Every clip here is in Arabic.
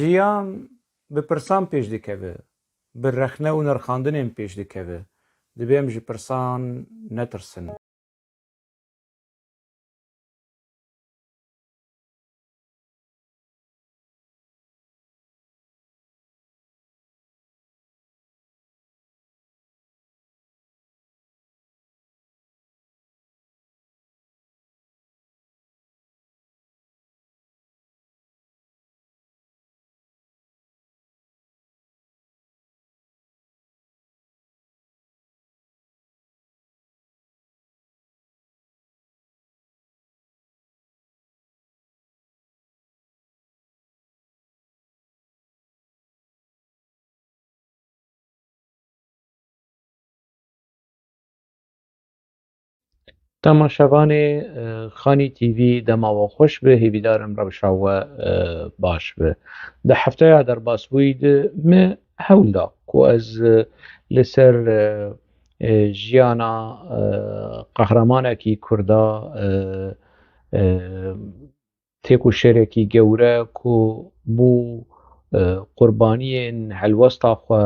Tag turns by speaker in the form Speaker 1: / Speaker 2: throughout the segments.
Speaker 1: jiyan bi pirsan pêş dikeve, bi rexne û nirxandinên pêş dikeve. Divê em ji pirsan netirsin.
Speaker 2: تماشاوانê Xanî TV dema we xweş be, hêvîdarim rewşa we baş be. Di hefteya derbasbûyî de me hewl da ku ez li ser jiyana qehremanekî Kurda têkoşerekî gewre ku bû qurbaniyên helwesta xwe,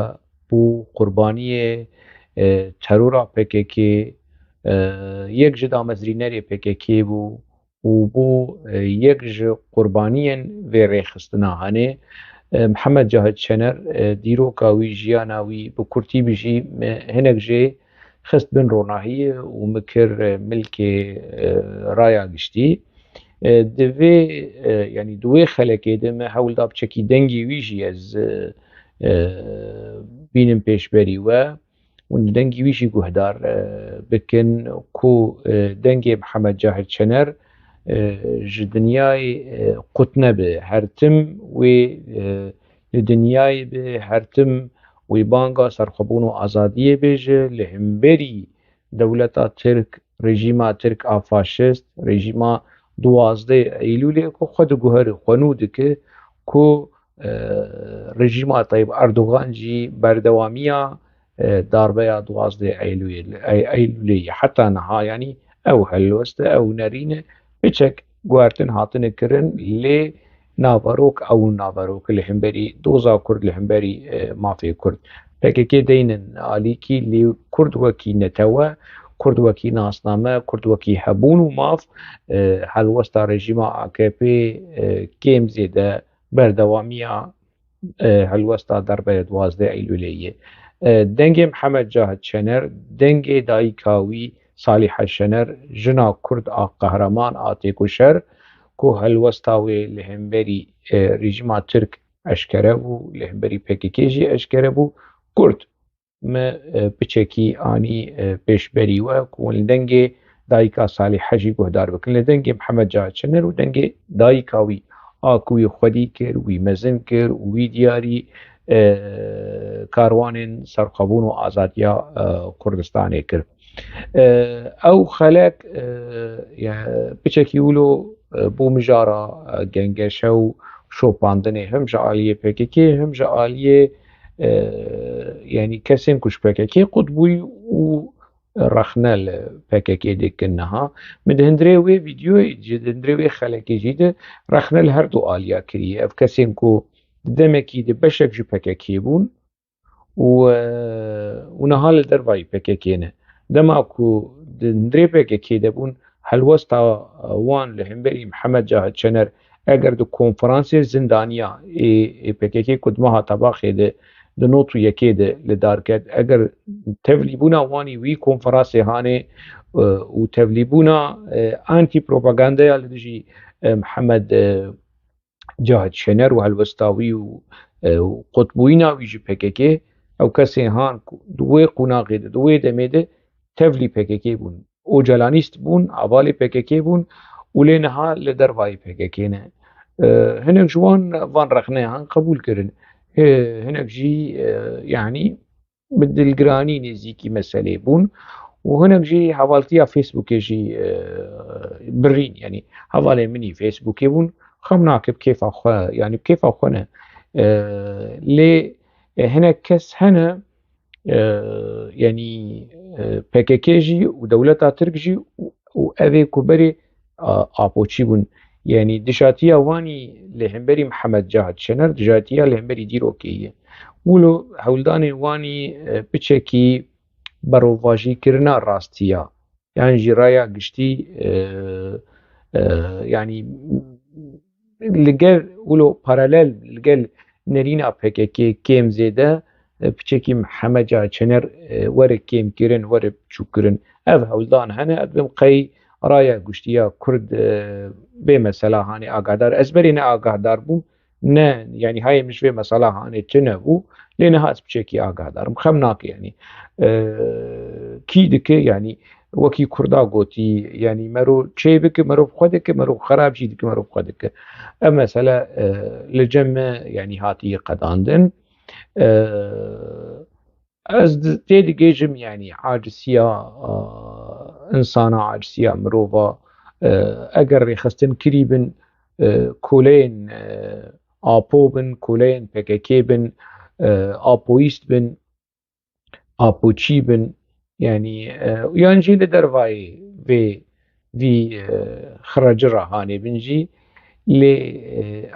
Speaker 2: bû qurbaniyê terora PKK, yek ji damezrînerê PKK bû û bû yek ji qurbaniyên vê rêxistina henê. Mihemed Cahit Şener dîroka wî, jiyana wî bi Kurtî bijî hinek jê xist bin ronahiyê û mikir milkê raya giştî. Di vê yanî di wê xelekê de me hewl da biçekî dengê wî jî ez bînim pêşberî we û dengê wî jî guhdar bikin ku dengê Mihemed Cahit Şener ji dinyayê qut nebe. Her tim wê li dinyayê bi her tim wê banga serxwebûn û azadiyê bêje li hemberî dewleta Tirk, rejîma Tirk a faşîst, rejîma 12 Eylûlê ku xwe diguhere, xwe nû dike ku rejîma Tayyip Erdogan jî berdewamiya darbeya 12 Eylûlê ye. Heta niha yanî ew helwest e, ew nerîn e, biçek guhertin hatine kirin lê naverok ew naverok li hemberî doza Kurd, li hemberî mafê Kurd. PKK deynin alîkî lê Kurd wekî netewe, Kurd wekî nasname, Kurd wekî hebûn û maf helwesta rejîma AKP kêm zêde berdewamiya helwesta derbeya 12 Eylûlê ye. Dengê Mihemed Cahit Şener, dengê dayîka wî Salihe Şener, jina Kurd a qehreman a têkoşer ku helwesta wê li hemberî rejîma Tirk eşkere bû, li hemberî PKK jî eşkere bû. Kurd me biçekî anî pêşberî we ku li dengê dayîka Salihe jî guhdar bikin. Li dengê Mihemed Cahit Şener û dengê dayîka wî a ku wî xwedî kir, wî mezin kir û wî diyarî karwanên serxwebûn û azadiya Kurdistanê kir. Ew xelek biçekî wilo bû mijara gengeşe û şopandinê him ji aliyê PKK him ji aliyê yanî kesên ku ji PKK qutbûyî û rexne li PKK dikin niha. Min di hundirê wê vîdyoyê jî, di hundirê wê xelekê jî de rexne li her du aliya kiriye. Ev kesên ku demekî di beşek ji PKK bûn û niha li dervayî PKK ne. Dema ku di hundirê PKK de bûn, helwesta wan li hemberî Mihemed Cahit Şener eger di konferansê zindaniya PKK ku di meha Tebaxê de di not û yekê de li dar ket, eger tevlîbûna wanî wî konferansê hanê û tevlîbûna antî-propagandaya li dijî Mihemed Cahit Şener û helwesta wî û qutbûyîna wî ji PKK, ew kesên han di wê qunaxê de, di wê demê de tevlî PKK bûn, ocalanîst bûn, avalê PKK bûn û lê niha li dervayê PKK ne. Hinek ji wan van rexneyan qebûl kirin. Hinek jî yanî bi dilgiranî nêzîkî meselê bûn û hinek jî hevaltiya Facebookê jî birîn, yanî hevalên min î Facebookê bûn, xem nake bi kêfa xwe, yanî bi kêfa xwe ne. Lê hinek kes hene yanî PKK jî û dewleta Tirk jî û ev ê ku berê apoçî bûn. يعني دشاتيا واني لهمبري محمد جاهد شنر دشاتيا لهمبري ديروكيه ولو هولداني واني بچكي بروفاجي كرنا راستيا يعني جرايا قشتي يعني لقل ولو باراليل لقل نرينا بكي كيم زيدا بچكي محمد جاهد شنر ورق كيم كيرن ورق شكرن اف هولدان هنا ابم قي رايا قشتيا كرد بمسألة هاني آگادار ازبري نه آگادار بو نه يعني هاي مش بمسألة هاني تنبو لأنها بشكل آگادار مخمناك يعني كي دكي يعني وكي كردا قوتي يعني مرو شي بك مرو بخدك مرو خراب شي دك مرو بخدك أما مثلا لجمع يعني هاتي قداندن از تيدي جيجم يعني عاجسيا انسانا عاجسيا مروفا اگر ريخستن كريبن كولين آپو بن كولين PKK بن آپويست بن آپوچی بن يعني يانجي لدرفاي في خرجرة هاني بنجي ل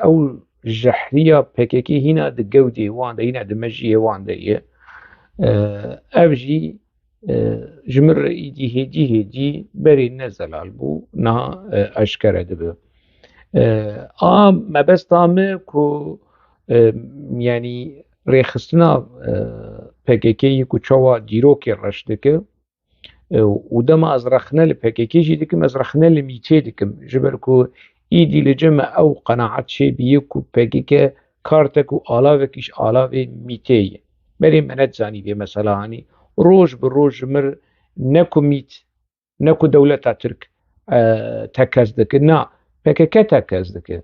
Speaker 2: او جحرية PKK هنا دقودي وان هنا دمجي وان دي افجي جمر ايدي هدي بري نزل البو نا اشكره دبه ما بس تامه كو يعني ريخستنا PKK كو چوا ديروكي رشدك ودما ازرخنا لPKK جي دكم ازرخنا لميتي دكم جبركو ايدي لجمع او قناعت شي بيكو PKK كارتكو آلاوكيش آلاوي ميتي بري منت زاني دي مثلا هاني روج بالروج مر نكو ميت نكو دولة ترك تكز دك نا PKK تكز دك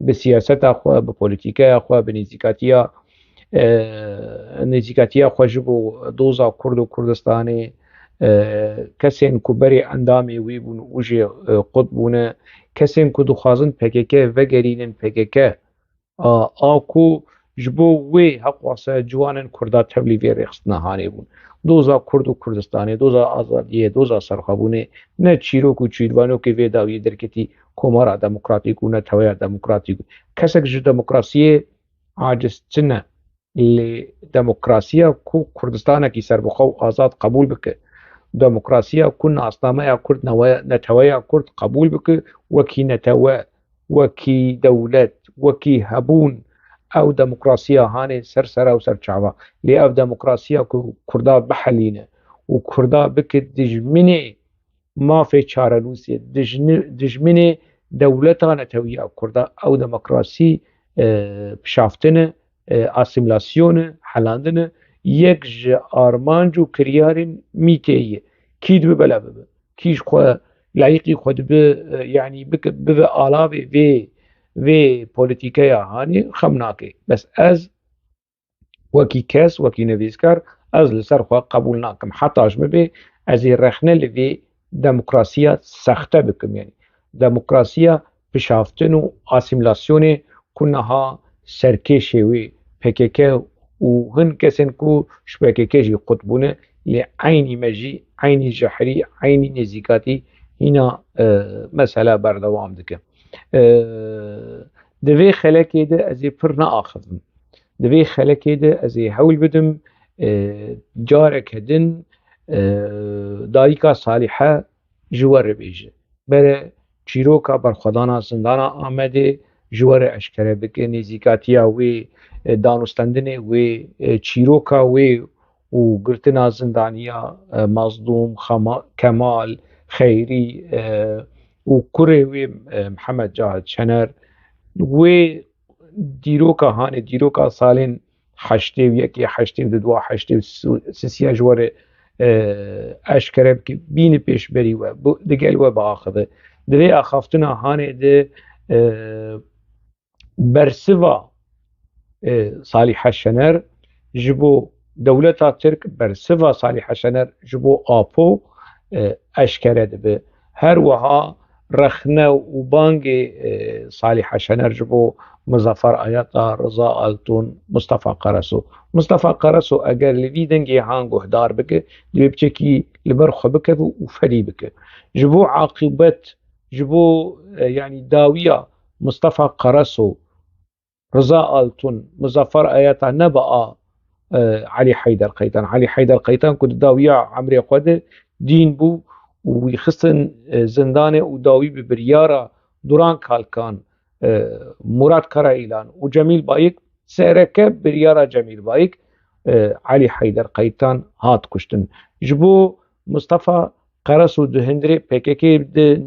Speaker 2: بسياسة أخوة ببوليتيكا أخوة بنزيكاتيا نزيكاتيا أخوة جبو دوزا كرد و كردستاني كسين كبري اندامي ويبون وجي قطبونه كسين كدو خازن PKK وگرينن PKK آكو جبو وي حقواسا جوانن كردا تبلي في رخصنا هاني بون دوزا كرد و كردستاني دوزا آزادية دوزا سرخابونه نه چيروكو چيروانو كي في داوية دركتي كومارا ديمقراطيكو نه تويا ديمقراطيكو كسك جو ديمقراطية عاجز تنه اللي ديمقراطية كو كردستانا كي سربخو آزاد قبول بك ديمقراطية كنا أصنامها كرد نتويا كرد قبول بك وكي نتوا وكي دولت وكي هبون او ديمقراطية هاني سرسرة وسرچاوا لي او ديمقراطية كردا بحلينه وكردا بك دجمني ما في چاره روسيا دجمني دولتا نتويا كردا او ديمقراطي بشافتنه اسيميلاسيون حلاندنه يك ارمانجو كريارين ميتيه كيد ببلا كيش خو لايقي خود ب يعني بك آلاوي في بوليتيكايا هاني خمناكي بس از وكي كاس وكي نفيسكار از لسر خوا قبول ناكم حتى اجمبي از رخنه لفي ديمقراطية سخته بكم يعني ديمقراطية بشافتن اسيميلاسيون كنها سركشي وي PKK وهن كسن كو PKK جي قطبونه لعيني مجي عيني جحري عيني نزيكاتي هنا مسألة بردوام دكه دوی خلکی ده از پر نآخذم دوی خلکی ده از هول بدم جارك هدن دایکا صالحه جوار بیجه بره چیروکا برخدانا زندانا آمده جوار اشکره بکه نزیکاتیا وی دانستندنه وی چیروکا وی و گرتنا زندانیا مظلوم کمال خیری و كوري وي محمد جاهد شنر وي ديروكا هاني ديروكا صالين حشتي ويكي حشتي ودوا حشتي سيسيا جوار اشكرب كي بين بيش بري و دقال و باخذ دوي اخافتنا هاني ده برسوا صالح شنر جبو دولتا ترك برسوا صالح شنر جبو آپو اشكره به هر وها رخنه و بانگ صالح شنر جبو مظفر آیتا رضا آلتون مصطفى قرسو اگر لوی دنگی هانگو هدار بکه دوی بچه کی لبر خو بکه و فری بکه جبو عاقبت جبو يعني داوية مصطفى قرسو رضا آلتون مظفر آياتا نبقى علي حيدر قيتان علي حيدر قيتان كنت داوية عمري قد دين بو ويخصن زندانه وداوي ببريارة دوران كالكان مراد كرايلان وجميل بايك سيركه بريارة جميل بايك علي حيدر قيتان هات كشتن جبو مصطفى قرسو دهندري PKK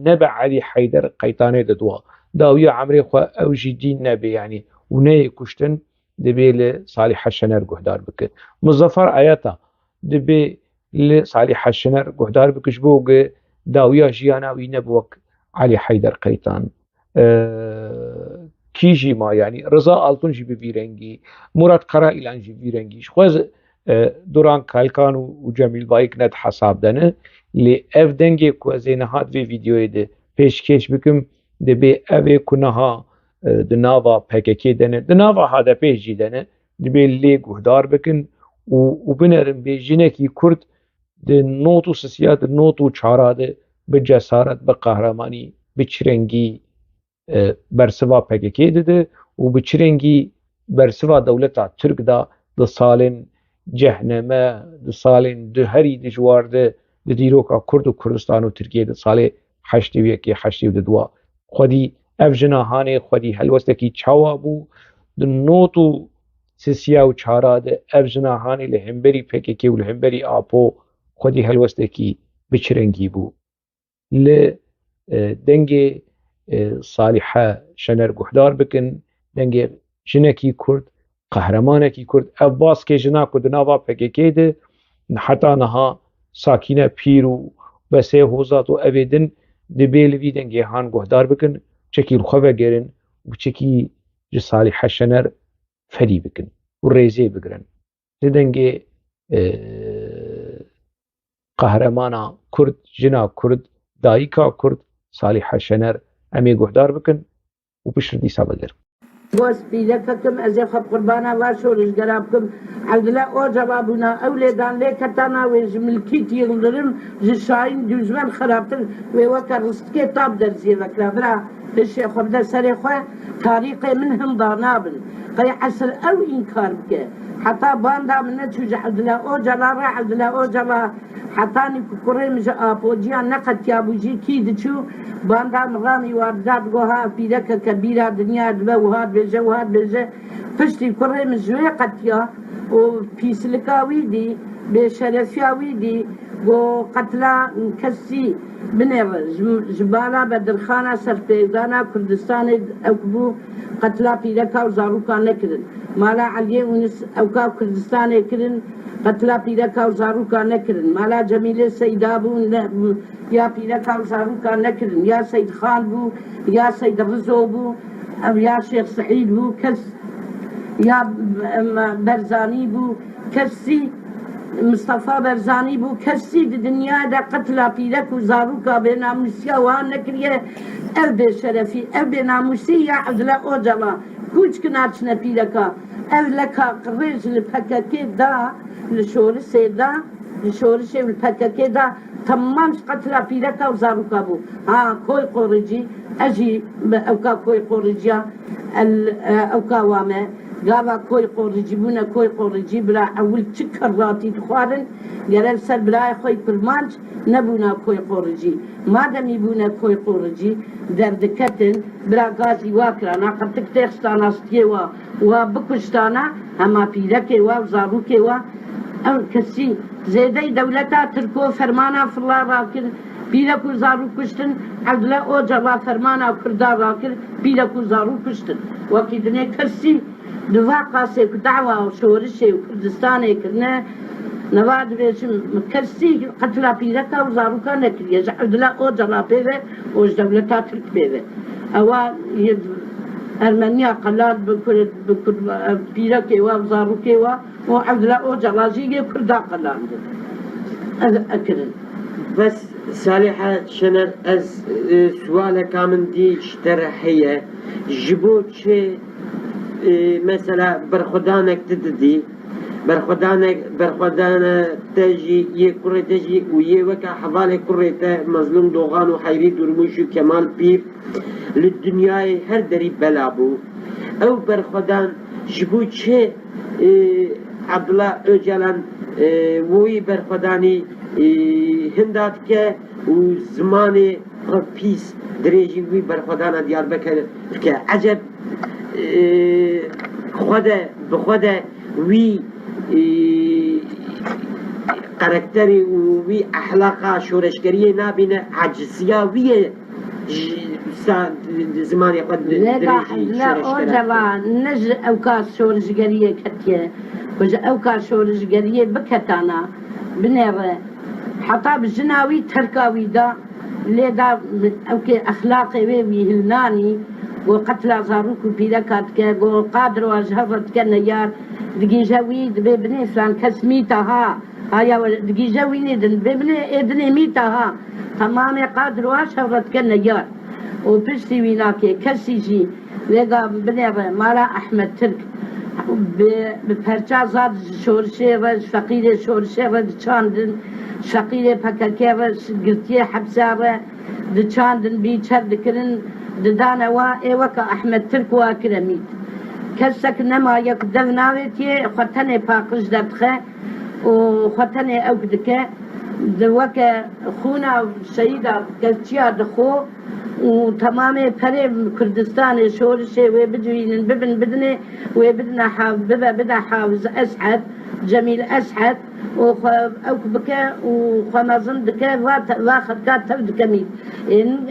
Speaker 2: نبع علي حيدر قيتانه ددوا داوية عمري خو اوجي دين نبي يعني ونهي كشتن دبي لصالح الشنر قهدار بك مظفر آياتا دبي لصالح الشنر قهدار بك جبو داوية جيانا وينبوك علي حيدر قيتان كيجي ما يعني رضا آلتون جي ببيرنجي مراد قرائلان جي ببيرنجي شخوز دوران كالكان وجميل بايك ند حساب دنه لی اف دنگی کو زینهات وی ویدیوی ده پیشکش بکم دبی اوی کنها دناوا PKK دنه دناوا هذا پیجی دنه دبی لی گهدار بکن و بنرم بی جنکی کرد ده نوتو سسیات نوتو چاراده به جسارت به قهرمانی به چرنگی برسوا PKK ده و به چرنگی برسوا دولتا ترک دا ده سالن جهنمه ده سالن ده هری ده جوارده ده دیروکا کرد و کردستان و ترکیه ده سال 82 خودی اف جناهانه خودی هلوستکی چاوا بو ده نوتو سسیا و چارا ده اف جناهانه لهمبری PKK و لهمبری آپو خودی هلوستکی بچرنگی بو لدنگ صالحه شنر گهدار بکن دنگ جنکی کرد قهرمانکی کرد اف باس که جنا کو دناوا PKK ده حتی نها ساکینه پیر و بسه حوزات و اویدن دبیل وی دنگی هان گهدار بکن چکی الخواه گرن و چکی جسالی شنر فری بکن و ریزه بگرن دنگی قهرمانا کرد جنا کرد دایکا کرد صالح شنر امی گهدار بکن و بشردی سابقر
Speaker 3: بس بيدكم أزي خب قربانا واشورش قرابكم عبد الله أو جوابنا أولادان ليك تانا ويج ملكيتي ينظرم جشاين دوزمان خرابتن ويوكا رستكي طاب درزي وكلا فرا الشيخ خبدا سريخوا طريقي منهم ضانابن قي عسر أو إنكار بك حتى باندا من تشوج عبد الله أو جلا را عبد الله أو جلا حتى نكوري مجا أبوجيا نقد يابوجي كيد شو باندا مرامي واردات قوها بيدك كبيرة دنيا دبا وهاد بجا وهاد بجا فشتي كوري مجوية قتيا وبيسلكاوي دي بشرفياوي دي وقتلا كسي بنير جبالا بدرخانة سرپیدانا كردستان اوكبو قتلا بيدكا وزاروكا نكرن مالا عليه ونس اوكا كردستان كرن قتلا بيدكا وزاروكا نكرن مالا جميل سيدابو يا بيدكا وزاروكا نكرن يا سيد خان بو يا سيد رزو بو او يا شيخ سعيد بو كس يا برزاني بو كسي مصطفى برزاني بو كسي الدنيا دا قتلا بيدك وزاروكا بناموسيا وانكريه اربي شرفي اربي ناموسي يا عبد الله اوجلا كوش كناتشنا بيدكا لكا قريج البكاكي دا لشورس دا لشورس البكاكي دا تمام قتلا بيدكا وزاروكا بو كوي قورجي اجي اوكا كوي قورجيا اوكا وامه قابا كوي قورجي بونا كوي قورجي بلا اول تشكر راتي تخوارن قرر سر بلاي خوي برمانج نبونا كوي قورجي ما دام يبونا كوي قورجي دردكتن بلا غازي واكرانا قد تكتيخستانا ستيوا وبكشتانا هما بيدكي وزاروكي او كسي زيدي دولتا تركو فرمانا في الله راكر بيدك وزارو كشتن عبد الله اوجلا فرمانا كردار راكر بيدك وزارو كشتن وكيدني كسي دفاع قاسي دعوة وشورشي وكردستاني كرنا نواد بيشم مكرسي قتلا بيدكا وزاروكا نكريا عبد الله اوجلا بيبه وج دولتا ترك بيبه اوا أرمنيا قلاد بكرد بيدكي وزاروكي وعبد الله اوجلا جيجي كردا قلاد أكرن
Speaker 4: بس صالحة شنر از سؤالك من دي اشتراحية جبوت شيء مثلا برخدانك تددي برخودانه تجي يكره تجي ويوكا حوالي كرته مظلوم دوغان وحيري درموش وكمال بير للدنيا هر دري بلابو او برخودان جبو چه عبد الله öcalan وی برخودانی هندات که و زمانی پیس دريجي وی برخودانا دياربكر که عجب خدا بخدا وی قرکتری و وی اخلاقا شورشگری نابینه عجزیا وی زمانی قد دريجي
Speaker 3: لا اوجبا نج اوكاس شورشگریه کتیه وج اوكاس شورشگریه بکتانا بنره حتى بجناوي تركاوي دا لدا اوكي اخلاقي وي هلناني وقتل زاروك بيلكات كا قادر واجهرت كنيار دقيجاوي دبي بني فلان كسميتها هيا دقيجاوي ندن ببني ادني ميتها تمام قادر واجهرت كنيار وبشتي ويناكي كسيجي لقى بني مالا احمد ترك بپرچا زاد شورشه رج فقیر شورشه رج چاندن فقیر پککه رج گرتی حبسه رج چاندن بی چر دکرن ددانه و ایوکا احمد ترک و کرمید کسک نما یک دو ناویتی خوطنه پاقش دبخه و خوطنه اوک دکه دوکه خونه شهیده کلچیا دخو و تمام پره کردستان شورشه و بدوینن ببن بدنه و بدنا بدا حافظ اسعد جميل اسعد و اوك بكا و خمازن دكا واخد كات تبد كميت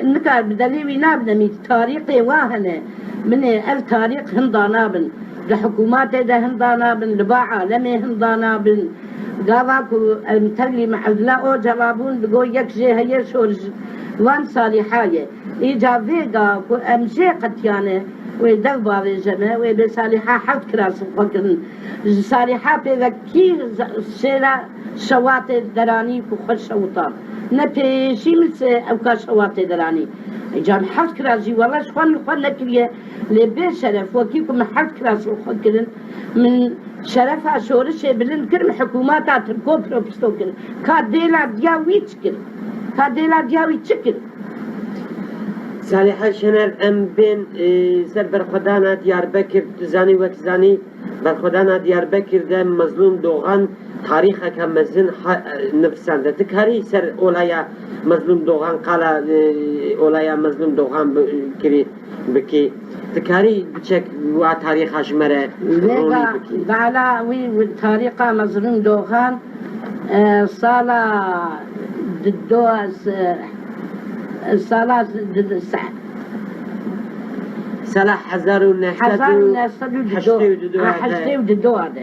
Speaker 3: نكار بدليل نابنا ميت تاريخي واهنه من التاريخ هندانابن الحكومات ده هندانابن لباعة لمي هندانابن قاواكو المتلي محل او جوابون بقول يكجي هي شورج وان صالحاية إيجابية أمشي قتيانة ويدغ باري جمع وبصالحة حد كراس فكرن صالحة بذكي شيرا شواتي دراني وخش شوطان نبيشي مس أوكا شواتي دراني إيجاب حد كراسي والله شخوان نكريه لبي شرف وكيكم حد كراس وخكرن من شرفها شورش بلن كرم حكوماتات الكوبرو بستوكر كاديلا دياوي تشكر كاديلا دياوي تشكر
Speaker 4: صالحة شنر ام بين سر برخدانا ديار بكر تزاني وكزاني برخدانا ديار بكر ده مظلوم دوغان تاريخه كمزن نفسان ده تكاري سر اولايا مظلوم دوغان قال اولايا مظلوم دوغان كري بكي تكاري بچك وا تاريخ اشمره
Speaker 3: روني بكي بالا وي تاريخ مظلوم دوغان صالا ددوز صلاة
Speaker 4: صلاح حزار
Speaker 3: حشتي وددو هذا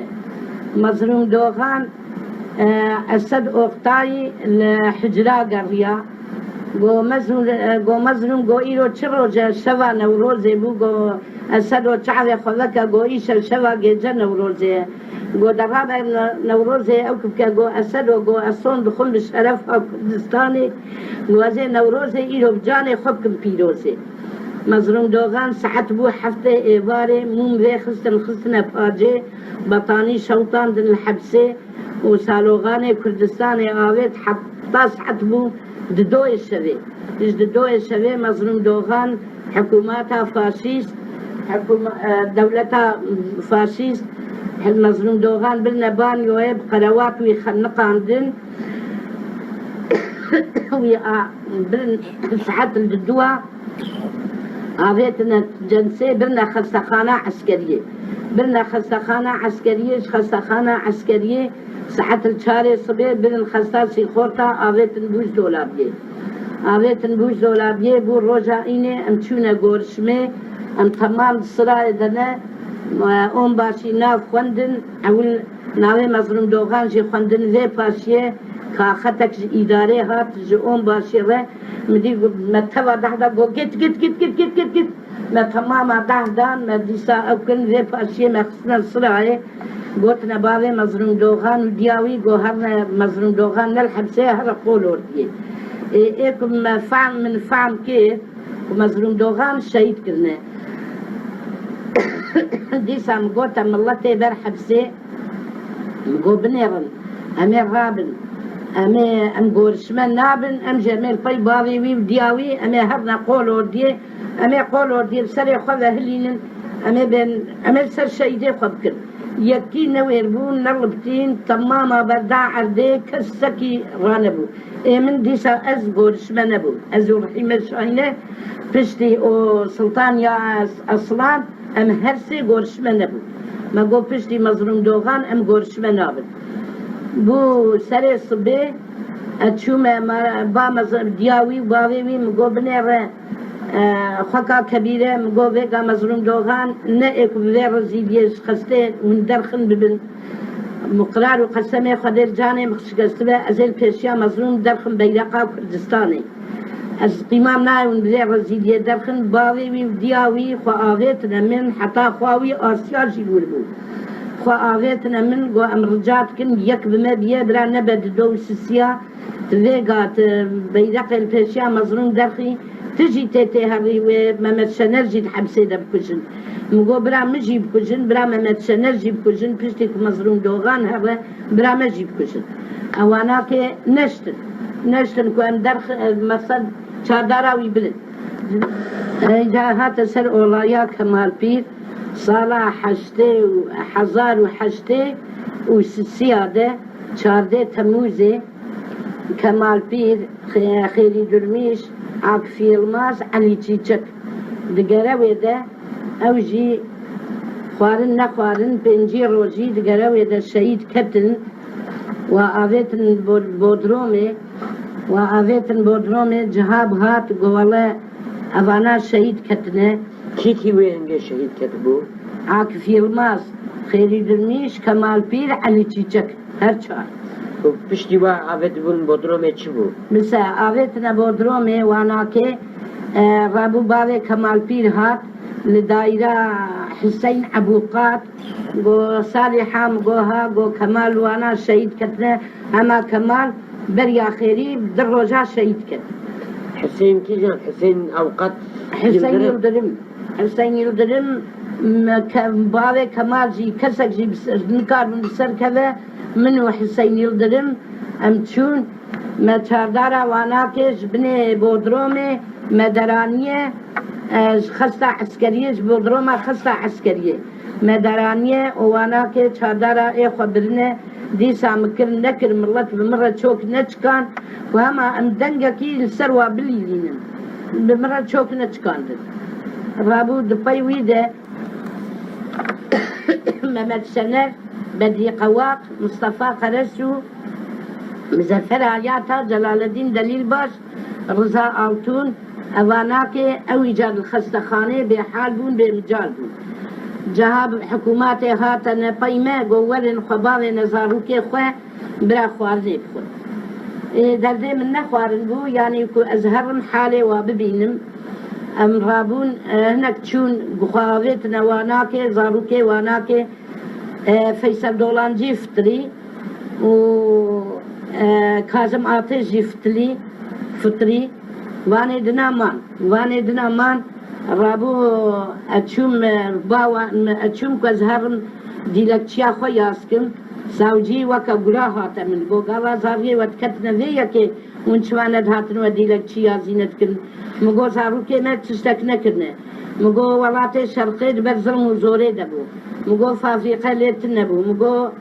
Speaker 3: مظلوم دوغان أسد أختاي الحجرة قرية go مظلوم go إيرو تشروجة شوا نوروزي بو go أسد وشعر خلك go إيش شوا جيجا نوروزي go درابة نوروزي أو كبكة go أسد go أصون دخول بشرف أو كردستاني go زي نوروزي إيرو بجاني خبكم بيروزي مظلوم دوغان ساعت بو حفته إيباري موم ذي خستنا باجي بطاني شوطان دن الحبسي وسالوغاني كردستاني آويت حتى ساعت بو ددو الشبه إيش ددو الشبه مظلوم دوغان حكوماتها فاشيست دولتها فاشيست مظلوم دوغان بالنبان يوهب قروات ويخنق عندن ساعت الددوها عرفتنا جنسي برنا خستخانة عسكرية ساعة الشارع صبي برن خستا سيخورتا عرفتن بوش دولابيه بو روجا إني امچونا گورشمي ام تمام صراع دنا اون باشي ناف خوندن اول ناوي مظلوم دوغان جي خوندن ذي باشيه كاختك إدارة هات جون باشيره مدي متوا دهدا جو كت ما تمام دهدان ما ديسا أكن ذي باشيه مخصنا الصراعي قلت نبالي مظلوم دوغان ودياوي جو هرنا مظلوم دوغان نلحبسه هر قولور دي إيكم من فهم كيف ومظلوم دوغان شهيد كرنا ديسا مقوتا ملتي برحبسه مگو بنێڕن ئەمێ ڕابن ئەمێ ئەم گۆرشمە نابن ئەم ژەمێ پەی باڵێوی و دیاوی ئەمێ هەرنا قۆڵۆردیێ ئەمێ قۆڵۆردیێ سەرێ خۆ بەهلینن ئەمێ بێن ئەمێ سەر شەیدێ خۆ بکرد یەکی نەوێر بوون نەڵبتین تەمامە بەردا عەردێ کەسەکی ڕانەبوو من دیسا ئەز گۆرشمە نەبوو ئەز و ڕحیمە شاینە پشتی ئۆ سڵتان یا ئەسڵان ئەم هەرسێ گۆرشمە نەبوو مەگۆ پشتی مەزروم دۆغان ئەم گۆرشمە نابن بوو سەرێ سبێ ئەچوومە با دیاوی و باوێوی مگۆ بنێڕە خەکا کەبیرە مگۆ vêga مەزروم دۆغان نەئێک بێ ڕزیدیێش خستێ hûn derxin bibin مقرار و قەسەمێ خودێر جانێ شکستبە ئەزێل پێشیا مەزروم دەرخن بەیرەقا و کوردستانê ez qîmam nayên bê rezîdiyê derxin bavê wî diyawî xwe avêtine min heta xwa wî Asya jî wir bû xwe avêtine min got em rica dikin yek bi me biye bira nebe di do û sisiya vêga beyreqên pêşiya mezrûn derxî tu jî tê tê herî wê Mehmet Şener jî di hebsê de bikujin min got bira min jî bikujin bira Mehmet Şener jî bikujin piştî ku mezrûn dogan hebe bira me jî bikujin ewanakê neştin ku em mesel çardara wî bilin hate ser olaya Kemalpîr sala heştê û hezar û heştê û sisiya de çardê Temûzê Kemalpîr Xêrî Durmîş Akif Yılmaz Elî Çîçek di gerewê de ew jî xwarin nexwarin pêncî rojî di gerewê de şehîd ketin û avêtin Bodromê cihab hat govale evana şehîd ketine
Speaker 4: کیتی وێ هەنگێ شەهید کرد بوو
Speaker 3: Akif Yılmaz Xêrî Durmîş Kemalpîr Elî Çîçek her çar
Speaker 4: پشتی وا ئاوێت بوون بۆ درۆمێ چ بوو
Speaker 3: Mesela avêtine Bodromê wanakê rabû bavê Kemalpîr hat li daîra Hiseyn Ebûqat got salê ham goha got Kemal wana şehîd ketine hema Kemal beriya xêrî di roja şehîd ket
Speaker 4: حسین کیجان حسین ئەوقەت
Speaker 3: Hüseyin Yıldırım bavê Kemal jî kesek jî nikarbin serkeve min û Hüseyin Yıldırım em çûn me çardara wanakê ji binê Bodromê me deraniye ji xesta eskeriyê ji Bodroma xesta eskeriyê me deraniye û wanakê çardara ê xwe birine dîsa mikir nekir millet bi min re çok neçikan û hema em dengekî li ser wa bilîlînin bi min re çok neçikandin rabû di pey wî de Mehmet Şener Bedî Qewaq Mustafa Qeres û Muzeffer Hayata Celaleddîn Delîlbaş Rıza Altun evanakê ew îca li xestexanê bêhal bûn bêmical bûn cihab hikûmatê hatine pey me got werin xwe bavê nezarûkê xwe bira xwarinê bixwin derdê min nexwarin bû yanî ku ez herim halê wa bibînim em rabûn hinek çûn xwe avêtine wanakê zarûkê wanakê Feysel Dolancî fitirî û Kazım Atê jî fitirî wanê dina man rabû eçûm ku ez herim dîlekçiya xwe yaskim savcî weka gula hate min got gava zaviyê we diketine vê yekê hûn çivanet hatin we dîlekçî yazîne dikin min got zarokê me tiştek nekirine min got welatê şerqê di ber zilm û zorê de bû min got fafrîqe lê tin nebû min got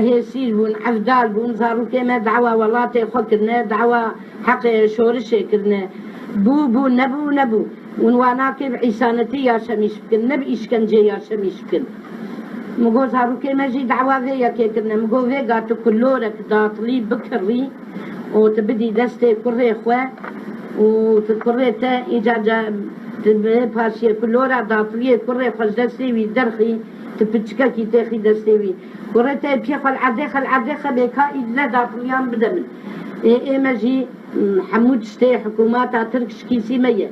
Speaker 3: hêsîr bûn evdal bûn zarokê me dawa welatê xwe kirine dawa heqê şorişê kirine bû nebû û wanakê bi îsanetî ya şemîş bikin ne bi îşkencê ya şemîş bikin min got zarokê me jî dawa vê yekê kirine min got vêga tu kulorek datilî bikirî û tu bidî destê kurê xwe û tu kurê te îca paşiyê kulora datiliyê kurê xwe ji destê wî derxî tu piçikekî têxî destê wî kurê te pê xwe li erdê bêka îdile datiliyan bide min ême jî hemû tiştê hikûmata Tirk ji kîsî me ye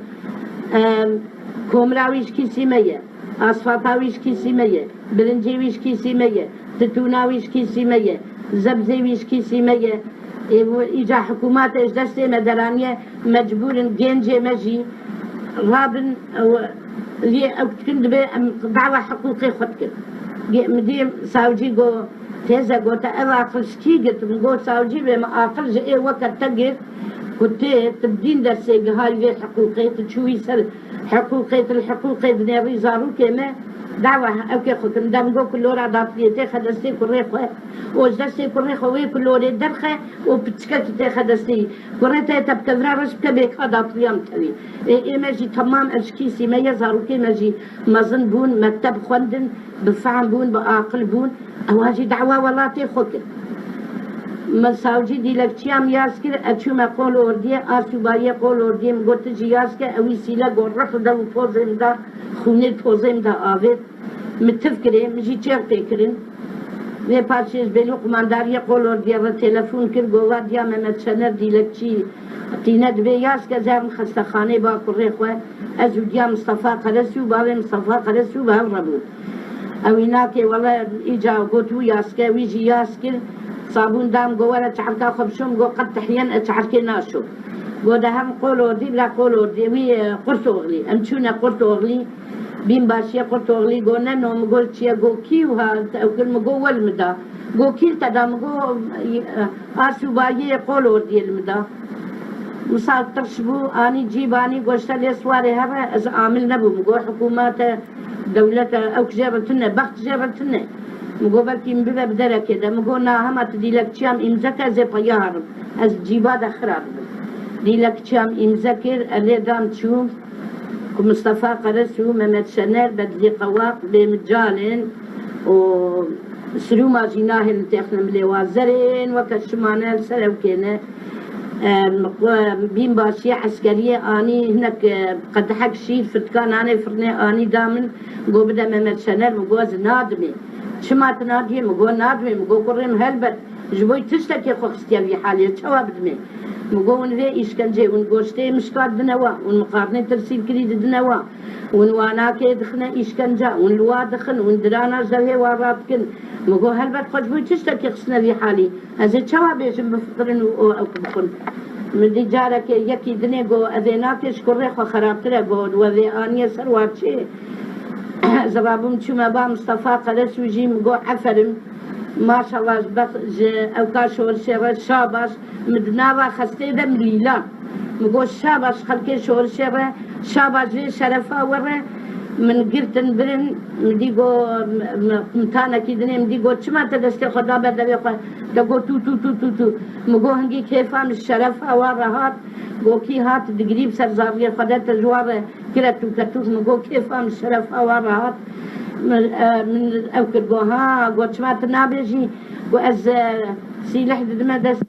Speaker 3: komra wî ji kîsî me ye asfalta wî ji kîsî me ye bilincê wî ji kîsî me ye titûna wî ji kîsî me ye zebzê wî ji kîsî me ye îca hikûmatê ji destê me deraniye mecbûrin gencê me jî rabin lê ew dikin dibe em dawa hiqûqê xwe dikin midî savcî got تيزا قلت أنا أقلشتي قلت مقول ساوجي بما أقلج إيه وقت تقر قلت تبدين درسي هاي في حقوقي تشوي سر الحقوقي بنيري زارو كما دعوة أو كي خدم دام جو كل ورا داتليتي خدستي كريخة وجدستي كريخة وي كل ورا درخة وبتسكتي خدستي كريتها تبكذرا رش كبيك داتليام تبي إيماجي تمام أشكيسي ما يزارو كي ماجي مزن بون مكتب خندن بفهم بون بعقل بون أواجي دعوة والله تيخوك مساوجي دي لكتيام ياسكر أشو ما قول وردية آسوباية قول وردية مقولت جياسكر أوي سيلا قرق دا وفوزم دا خوني فوزم دا آفت متفكري مجي چير تكرن وی پارچیز بلو قمانداری قول وردیه و تلفون کر گوه دیا ممت شنر دی لکچی تینه دبی یاس که زرم خستخانه با کره خواه ازو دیا مصطفى قرسو باوی مصطفى قرسو به هم ربود او اینا که والله ایجا گوتو یاس که ویجی یاس کر صابون دام گوه چحرکا خبشم گو قد تحیان اچحرکی ناشو گو ده هم قول وردی بلا قول وردی وی قرص اغلی امچونه قرص اغلی بين باشية قلت أغلي قلنا نوم قلت يا قوكي وها وكل مقو والمدا قوكي تدا مقو آسو باية قولوا دي المدا مصاب ترشبو آني جيباني قوشتا ليسواري هذا از عامل نبو مقو حكومات دولة أو جابلتنا بخت جابلتنا مقو بلكي مبدا بدرا كده مقو ناهما تديلك تشام امزكا زي طيارم از جيبا دخراب ديلك تشام امزكر اللي دام تشوف مصطفى قرسو ممت شنر بدلي قواق بمجالين وسلو ما جيناه انتخنا ملي وازرين وكشمانا السلو كينا بين باشية عسكرية آني هناك قد حق شي فتكان آني فرني آني دامن مقو بدا ممت شنر مقوز نادمي شما تنادي مقو نادمي مقو قرم هلبت جبوي تشتكي خوخستيا في حالي شواب دمي مقول في إشكنجي ونقولشتي مشكات دنوا ونمقارنة ترسيل كريد دنوا ونوانا كي دخنا إشكنجا ونلوا دخن وندرانا زوهي واراتكن مقول هل بتخجبوي تشتكي خصنا في حالي هذا شوابيش بفطرن أو كبخن من دي جارك يكي دني قو أذيناكش كريخ وخرابترا قو وذي آنية سرواتشي زرابم شما با مصطفى قلس وجي مقول عفرم ما شاء الله أوكاش ورشيرة شاباش مدناوا خستي دم ليلان مقول شاباش خلكي شورشيرة شاباش في شرفة ورا من قرتن برن مديقو متانا كيدني مديقو شما تدستي خدا بدا بيقول دقو تو تو تو تو تو مقول هنجي كيفان الشرفة ورا هات قو كي هات دقريب سرزارية خدا تجوار كرتو كتوف مقول كيفان الشرفة ورا هات من أوكر قوها قوة شمات نابجي وأز سيلح دمدس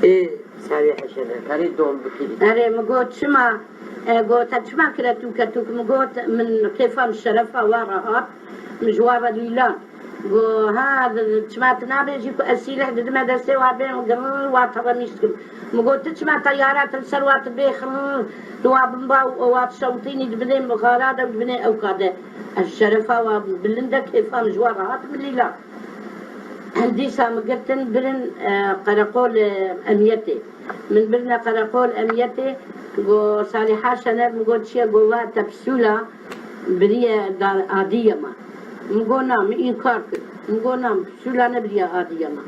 Speaker 4: إيه ساري حشرة هاري دوم بكيري
Speaker 3: هاري مقوت شما قوت شما كرتو مقوت من كيفان الشرفة وراها مجوار الليلان وهذا شمات نابجي أسيلح دمدس وابين وقرر واترى ميشتكم مقولت تسمع طيارات السروات بيخر دواب مبا وات شوطيني دبني مغارات ودبني أوكادة الشرفة وبلندا كيفام جوارات من ليلا هندي سامقرتن برن قرقول أميتي من برنا قرقول أميتي قو صالحة شنر مقول شيء قوة تبسولة بريا دار عادية ما مقول نام إنكار مقول نام بسولة نبريا عادية ما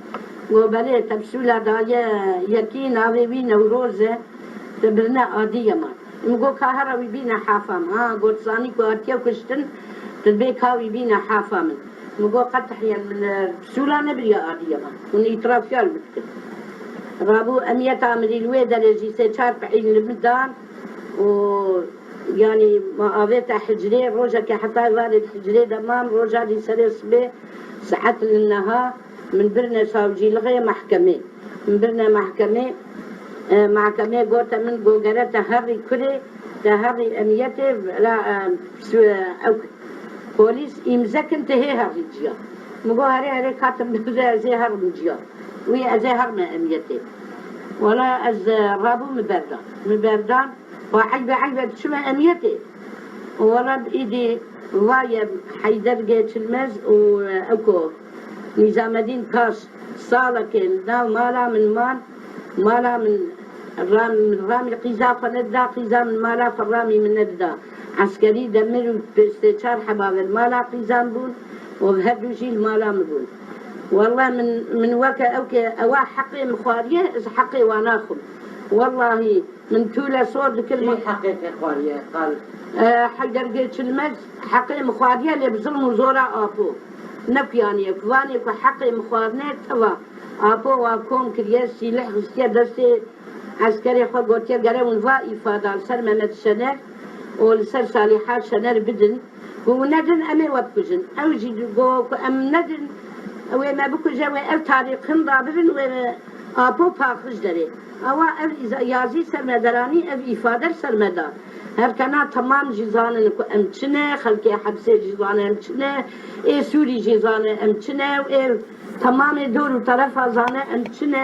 Speaker 3: وبالي تبسولا دايا يكين هذي بينا وروزة تبرنا عادية ما نقول كهرا بينا حافام قلت صاني كوارتيا وكشتن تبيك هاوي بينا حافام نقول قد تحيا من بسولا نبريا عادية ما ونيتراف فيها المشكلة رابو أمية عمري الويدة لجي سيشار بعين المدان و يعني ما أبيت حجري روجا كحتى والد حجري دمام روجا دي سريس بي ساعات للنهار من برنا ساوجي لغاية محكمة من برنا محكمة قوتا من قوغرة تهري كري تهري أميتي لا أو بوليس إمزاكن تهيها رجيا مقو هري كاتم بزي أزيهر رجيا وي أزيهر ما أميتي ولا أز رابو مبردان وحلبة شما أميتي ولا بإيدي وايا حيدر جيت المز وأوكو نظام الدين كاش صالة كان داو مالا من الرامي قيزاف ندا قيزا من مالا فالرامي من ندا عسكري دمر باستشار حباب المالا قيزان بون وبهدو شي المالا مبون والله من وكا أوا حقي مخارية إذا حقي وناخذ والله من تولا صور كلمة
Speaker 4: حقي في خوارية قال
Speaker 3: حجر قيتش المجد حقي مخارية اللي بظلم وزورا أبو نبياني كواني حقي مخارنة توا أبو وكون كريسي لحظة دستي عسكري خو قوتي قرأ ونفا إفادة سر ممد شنر ولسر صالحات شنر بدن وندن أمي وبكجن أوجي قو أم ندن وما بكجن أو تاريخهم ضابرن وأبو باخش دري أو يازي سرمدراني أو إفادة سرمدار هر كنا تمام جزانه امچنه خلقي حبسه جزانه امچنه سوري جزانه امچنه تمام دور طرف زانه امچنه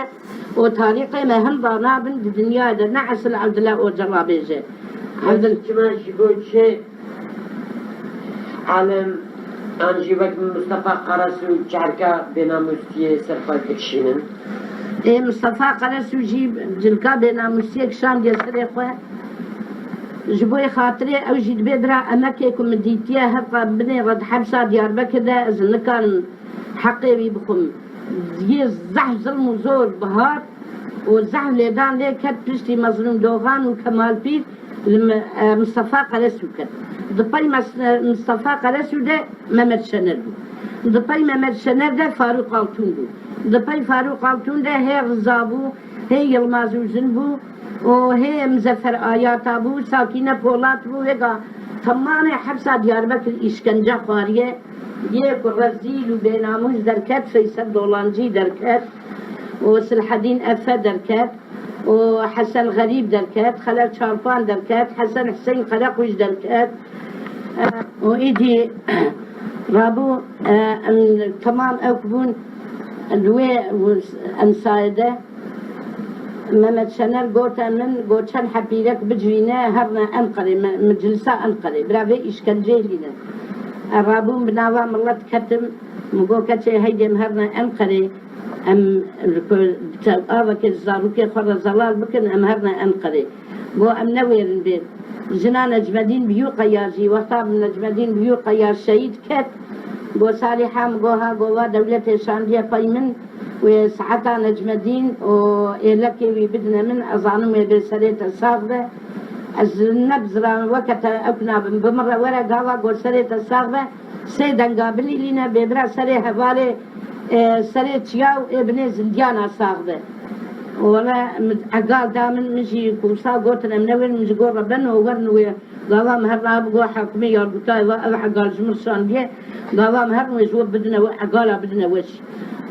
Speaker 3: وطريق مهم ضانا بن الدنيا ده نعسل عبد الله وجرابيجه
Speaker 4: عبد كمان يقول شيء عالم انجيبك مصطفى قرسو جاركا بناموسيه سرفا كشينن
Speaker 3: مصطفى قرسو جيب جلكا بناموسيه كشان دي سرخه جبوي خاطري او جيد بدرا اما كيكم ديتيا هفا بني رد حبسا ديار بكدا اذن كان حقي بكم يزح ظلم وزور بهار وزح ليدان ليه كد بشتي مظلوم دوغان وكمال بيت مصطفى قرسو كد دبي مصطفى قرسو ده ممد شنر دبي ممد شنر ده فاروق التون دبي فاروق التون ده هي رزابو هي يلمازو زنبو وهي مزفر آيات أبو ساكينة بولات بو ويقا تمام حبسة ديار بكر إشكنجة خارية يكو رزيل وبيناموز دركات فيصل دولانجي دركات وسلحدين أفا دركات وحسن غريب دركات خلال شارفان دركات حسن حسين خلقوش دركات وإيدي رابو تمام أكبون دوي أنسايدة ممد شنر قوتا من قوتشان حبيلك بجوينا هرنا أنقري مجلسة أنقري برافي إشكنجيه لنا الرابون بناوام الله تكتم مقو كتشي هيدي مهرنا أنقري أم آبك الزاروكي خور الزلال بكن أم هرنا أنقري قو أم نوير بين جنا نجمدين بيو قياجي وقتا نجمدين بيو قياج شهيد كت قو صالحة مقوها قوة دولة شاندية قيمن وساعتها نجم الدين وإلكي ويبدنا من أظانم بسرية الصاغبة النبزرة وقت أكنا بمرة ورا قاوة قول سرية الصاغبة سيدان قابلي لنا ببرا سرية هفالي سرية تياو ابن زنديانا الصاغبة ولا عقال دامن مجي كوسا قوتنا منوين مجي قول ربنا وغرنو قاوة مهرنا بقوا حكمية ورقوتاي وعقال جمرسان بيه قاوة مهرنا يزوب بدنا وعقالها بدنا وش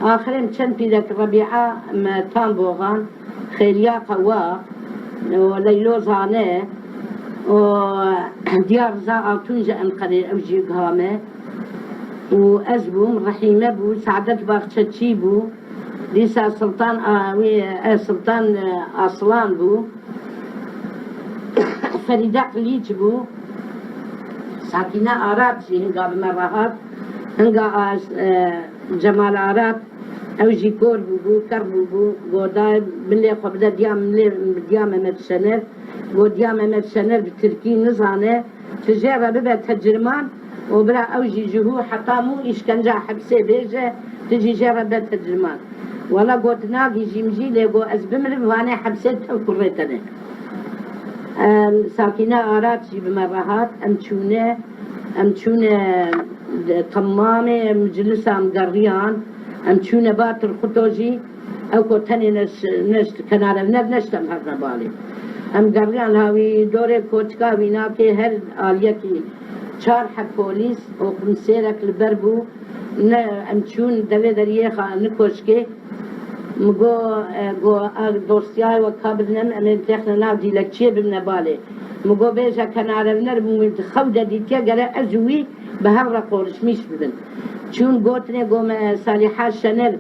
Speaker 3: آخرين كان في ذاك الربيعة ما تام بوغان خيليا قوا وليلو زانه وديار زاء تنجا انقري أوجي قامه وأزبو رحيمة بو سعدت باختشي بو ليسا سلطان سلطان أصلان بو فريدة قليج بو ساكنة عرب هنقا بمراهات هنقا جمال عرب او جي كور بو كربو بو قوداي بلي خبدا ديام مدشنر قوديام مدشنر بتركي نزانه تجارة ببا تجرمان وبرا او جي جهو حتى مو إشكنجا حبسي بيجه تجي جارة ببا تجرمان ولا قوت ناقي جيمجي ليقو أزبمر واني حبسيت أو كريتني ساكنة عرب جي بمراهات أمشونه تمامي مجلسة مقريان أمشونه بات الخطوجي أو كوتاني نشت كنارة نشتم هرنا بالي أم قريان هاوي دوري كوتكا ويناكي هر آليكي چار حق بوليس وقمسيرك البربو أمشون دوي دريخا نكوشكي مگو دوستیای و کابرنم امید دخل ناو دیلکچی بمن باله مگو بیجا کنارنر ممید خود دیتیا گره ازوی به هر رقورش میش بدن چون گوتنه گوم صالحات شنر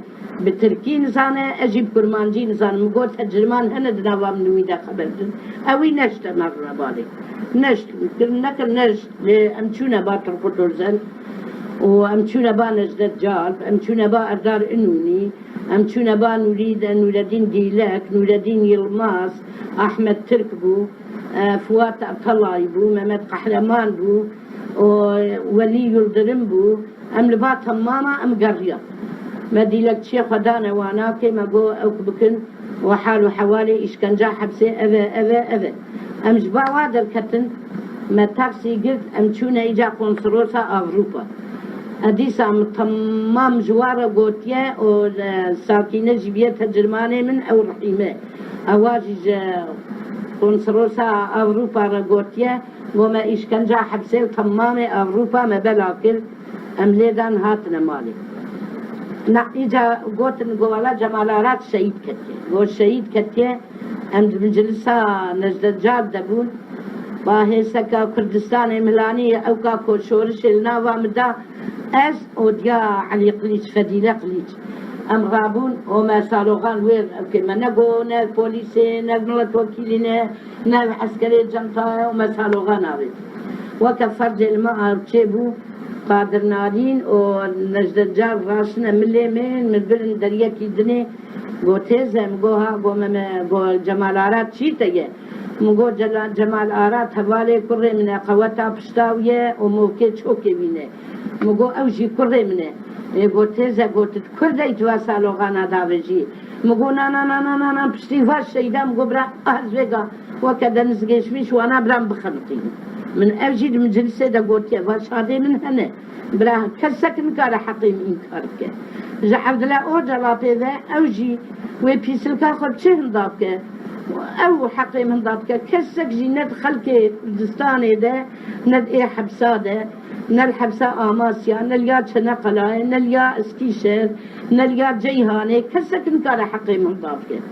Speaker 3: به ترکی نزانه اجیب کرمانجی نزانه مگو تجرمان هند نوام نمیده خبر دن اوی نشت مر باله نشت نکر نشت امچونه با ترکتور زن و امچونه با نجدت جالب امچونه با اردار انونی ام چونه با نور الدين ديلك نور الدين يلماس احمد ترك بو فوات طلعي بو مهمد قحرمان بو ولي يلدرم بو ام لبا تماما ام قرية ما ديلك شي خدانا واناكي ما بو اوك بكن وحالو حوالي اشكنجا حبسي اذا ام جبا وادر كتن ما تاكسي قلت ام چونه ايجا قنصروسا اوروبا أديسا تمام جوارة قوتيا و ساكنة جبية تجرمانة من أو رحيمة أواجج قنصروسا أوروبا رقوتيا وما إشكنجا حبسيل تمام أوروبا ما بلاكل أمليدان هاتنا مالي إجا قوتن قوالا جمالارات شهيد كتيا قول شهيد كتيا أمد مجلسا نجدجار دبون باهيسكا كردستان ملاني أوكا كوشورش الناوا مدا از اودیا علی قلیچ فدیله قلیچ ام رابون وما سالوغان وير كما نقو نه بوليسي نه ملت وكيلي نه عسكري جنطايا وما سالوغان عريض وكفرج الماء ارتشبو قادر نارين ونجد الجار راشنا ملي من برن دريا كيدني قو تيزم قو جمال آرات چيتايا مگو جمال آرات حوالي كره من قوتا پشتاوية وموكي چوكي بينه مگو اوجي كره منه يقو تيزا قوتت كرده اتوا سالوغانا داوجي مگو نا پشتي فاش شيدا مگو برا ازوغا وكذا نزقشميش وانا برام بخلطين من اوجي المجلسة دا قوتيا فاش هذي من هنا برا كسك نكار حقيم انكارك جا عبد الله او جلاطي ذا اوجي ويبيسلكا خب چه هندابك او حقيم هندابك كسك جي ند خلقي كردستاني ده ند ايه حبسا ده نلحبسا آماسيا نلقى شنقلاي نلقى استيشير نلقى جيهاني كسك نكار حقي من ضافك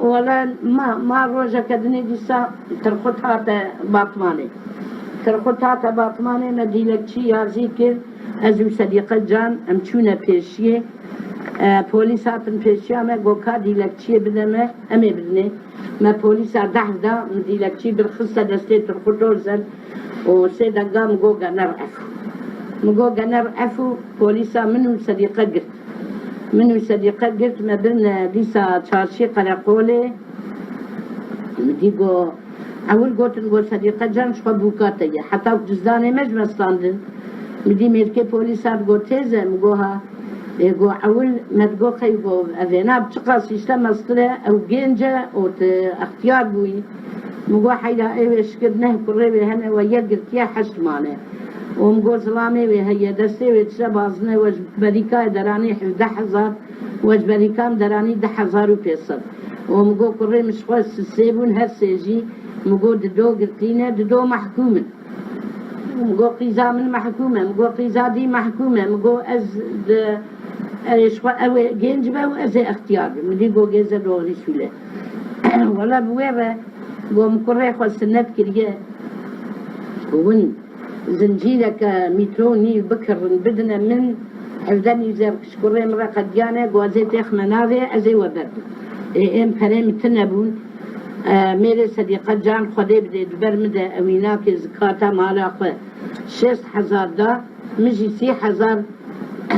Speaker 3: ولا ما روجا كدني ديسا ترخطها باطماني مدينك شي يازي كر ازو صديقة جان امچونا پیشيه پولیساتن پیشیا ما گوکا دیلکچی بدمه امه بدنه ما پولیسا دا دیلکچی برخصة دسته ترخطو زل و سيدا قام جوجا نرعفو بوليسا منو صديقة قرت ما بين ديسا تشارشي قرقولي مديقو أول قوت نقول صديقة جان شخو بوكاتي حتى جزداني مجمع ستاندن مدي ميركي بوليسا تقول تيزا مقوها يقول أول ما تقول خيقو أذينا بتقاس يشتم مصطلة أو جينجا أو اختيار بوي مقو حيلا ايوش كدنه كريبه هنا ويقرت يا حشت ماله ومقو ظلامي وهي دستي ويتشبازنه وج بريكا دراني 11,000 وج بريكام دراني 10,000 وبيصد ومقو كري مش خاص السيبون هالسيجي مقو ددو قرتينه ددو محكومه مقو قيزا من محكومه مقو قيزا دي محكومه مقو از ايشوا او جنجبه وازي اختيار مدي قو جيزا دوري شوله ولا بويره ومكره خلصنات كريه وون زنجيرك متروني بكر بدنا من عفدان يزار كشكره مرة قديانة قوازيت اخمناوي ازي وبرد ام فريم تنبون ميري صديقة جان خدي بدي دبر مدى اويناك زكاتا مالا خو 6,000 دا مجي 3,000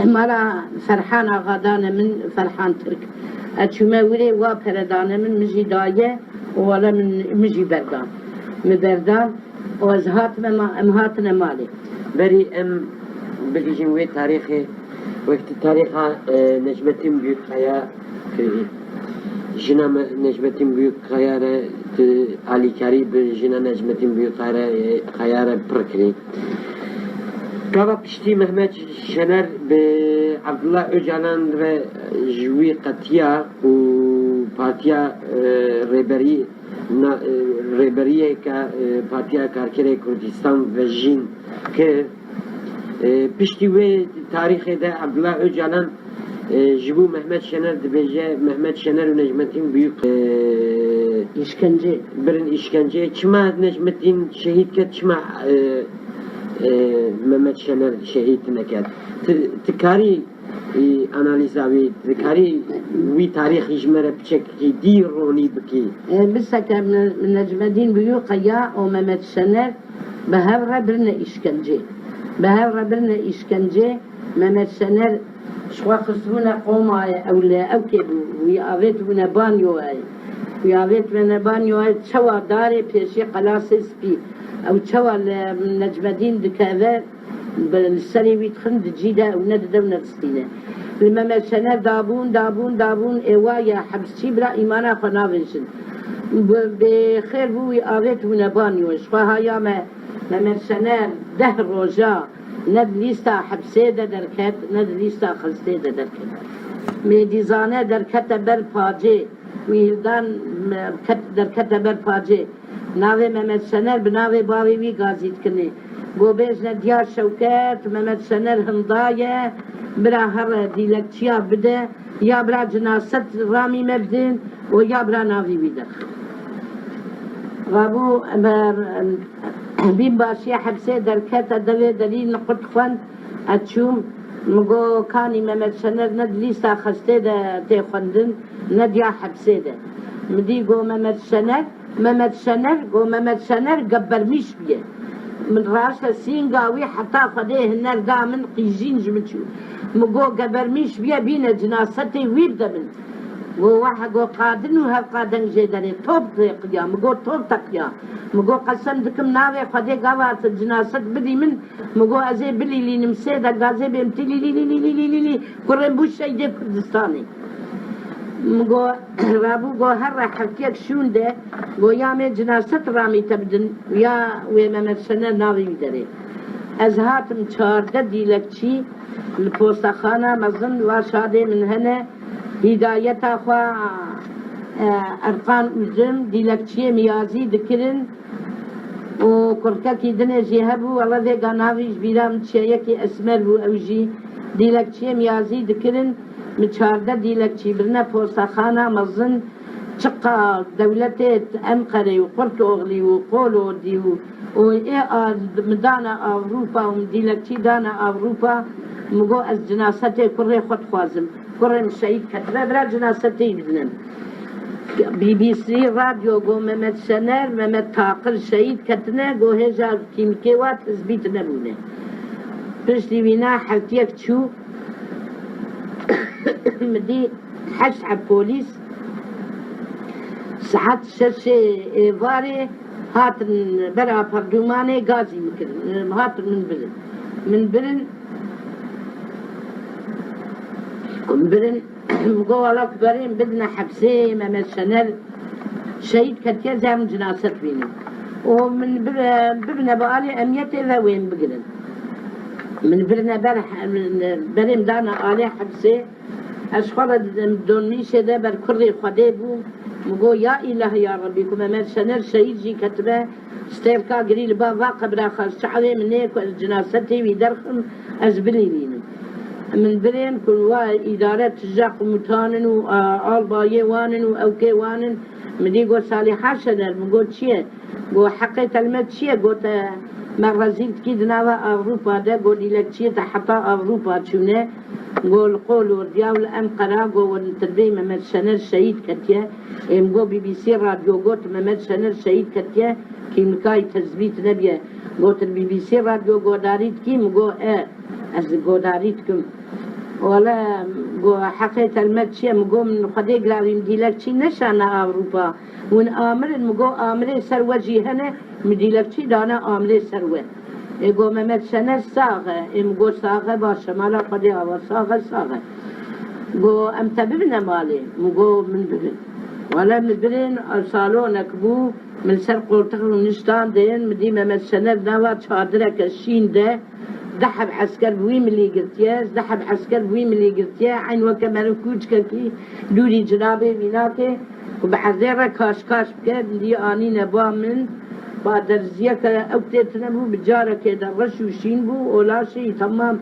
Speaker 3: مالا فرحانة غادانة من فرحان ترك اتشوما ولي وابردانة من مجي داية ولا من مجي بردان مبردان وازهات امهاتنا مالي
Speaker 4: بري ام بلجين وي تاريخي وقت تاريخها نجمتين بيوت خيا جنا نجمتين بيوت خيارة علي كريب جنا نجمتين بيوت خيارة بركري كابا بشتي محمد شنر بعبد الله أجالان جوي قتيا و باتيا ريبريه كباتيا كاركري كردستان وجين ك بشتي وي تاريخ ده عبد الله أجالان جبو محمد شنر دبيجه محمد شنر و نجمتين بيوك
Speaker 3: işkence
Speaker 4: برن işkence çما نجمتين شهيد كت çما محمد شنر شهيد نكد تكاري analizavi ذكري وي تاريخ يجمر بشكل دي روني بكي
Speaker 3: بسك من نجم الدين بيوقيا ومحمد شنر بهر برنا إشكنجي محمد شنر شخوا خصونا قوماي أولا أوكيبو ويأغيت من بانيوهاي ويأغيت من بانيوهاي تشوى داري بيشي قلاسي سبي أو تشوى نجم الدين دكاذا بالسري ويتخن دجيدة وندد ونرستينة لما مشنا دابون إيوايا حبسي بلا إيمانا خنافنشن بخير بو يأغيت من بانيوهاي شخوا هايا ما مشنا ده روجا ند لیستا حبسیده درکت ند لیستا خستیده درکت میدیزانه درکت بر پاجه ویلدان درکت بر پاجه ناوی محمد شنر بناوی باوی وی گازید کنه بو بیجن دیار شوکت محمد شنر هندایه برا هر دیلکچیا بده یا برا جناست رامی مبدن و یا برا ناوی ویدر غابو بين باشي حبسي دركات دلي دليل نقط خوان اتشوم مگو كاني محمد شنر ند ليستا خستي دا تي خوندن ند يا حبسي دا مدي گو محمد شنر قبر مش بيه من راشا سينغاوي حتى خديه النار دا من قيجين جمتشو مگو قبر مش بيه بينا جناستي ويبدا من وواحد قادن وهذا قادن جدري توب قيام مقول توب تقيام مقول قسم دكم ناوي خدي قوات الجناسة بدي من مقول أزي بلي لي نمسيدا قازي بيمتلي لي كورن بوش شيء دي كردستاني مقول رابو قو هر حكيك شون ده قو يامي جناسة رامي تبدن ويا ويمامت سنة ناوي بدري أزهات مشارده ديلكشي البوستخانة مظن واشادي من هنا هدایت خوا ارقان اوزم دیلکچی میازی دکرن و کرککی دنه جیه بو والله ده گاناویش بیرام چیه که اسمر بو اوجی دیلکچی میازی دکرن مچارده دیلکچی برنه پوستخانه مزن چقا دولتت انقره و قرط اغلی و قولو دیو و مدانا اوروپا و دیلکچی دانا اوروپا مگو از جناست کره خود خوازم كرم شهيد كتبه برا جناستي بدنن BBC راديو قو محمد شنر محمد تاقر شهيد كتنه قو هجا كيمكي وات تثبيت نبونه پشتی وینا حلتیک چو مدي حش على بوليس ساعات شش واري هاتن برا بردوماني غازي مكرن هاتن من برن برن مقولك برين بدنا حبسي محمد شنر شهيد كتير زي من جنازة فينا ومن برنا بقالي أميتي ذوين بقرن من برنا برين دانا آلي حبسي أشخاص دونيش ده بركري خديبو مقول يا إله يا ربي كم محمد شنر شهيد جي كتبه استيركا قريل بابا قبل خاص شعري من هيك جنازتي ويدرخم أزبلي لينا من برين كل واحد إدارة تجاق متانن وآلباية وانن وأوكي وانن مدي قو صالحة شنر مقول شيء قو حقيت المد شيء قو مغازيل كيدنا أوروبا ده قو لك شيء حتى أوروبا شونه قو القول والدياول أنقرة قو والتربية محمد شنر شهيد كتيا قو BBC راديو قو محمد شنر شهيد كتيا كي مكاي تثبيت نبيه قو BBC راديو قو داريت كي مقو از قو داريتكم ولا قو حقيت المدشي مقو من خدي قراوين ديلكشي نشانا أوروبا ون آمرن مقو آمري سروة جيهنة مديلكشي دانا آمري سروة قو محمد شنر ساغة مقو ساغة باشمالا خدي آوا ساغة قو امتببنا مالي مقو من ببن ولا من ببن صالونك بو من سر قرطق ونشتان دين مدي محمد شنر نوا چادرك الشين ده ذهب عسكر بوي ملي قرتياز ذهب عسكر بوي ملي قرتيا عين وكمان كوجكي دوري جنابي بيناكي وبحذيرة كاش بكاد دي آني نبا من بعد رزيك أوتيت نبو بجارة كده رش وشين بو ولا شيء تمام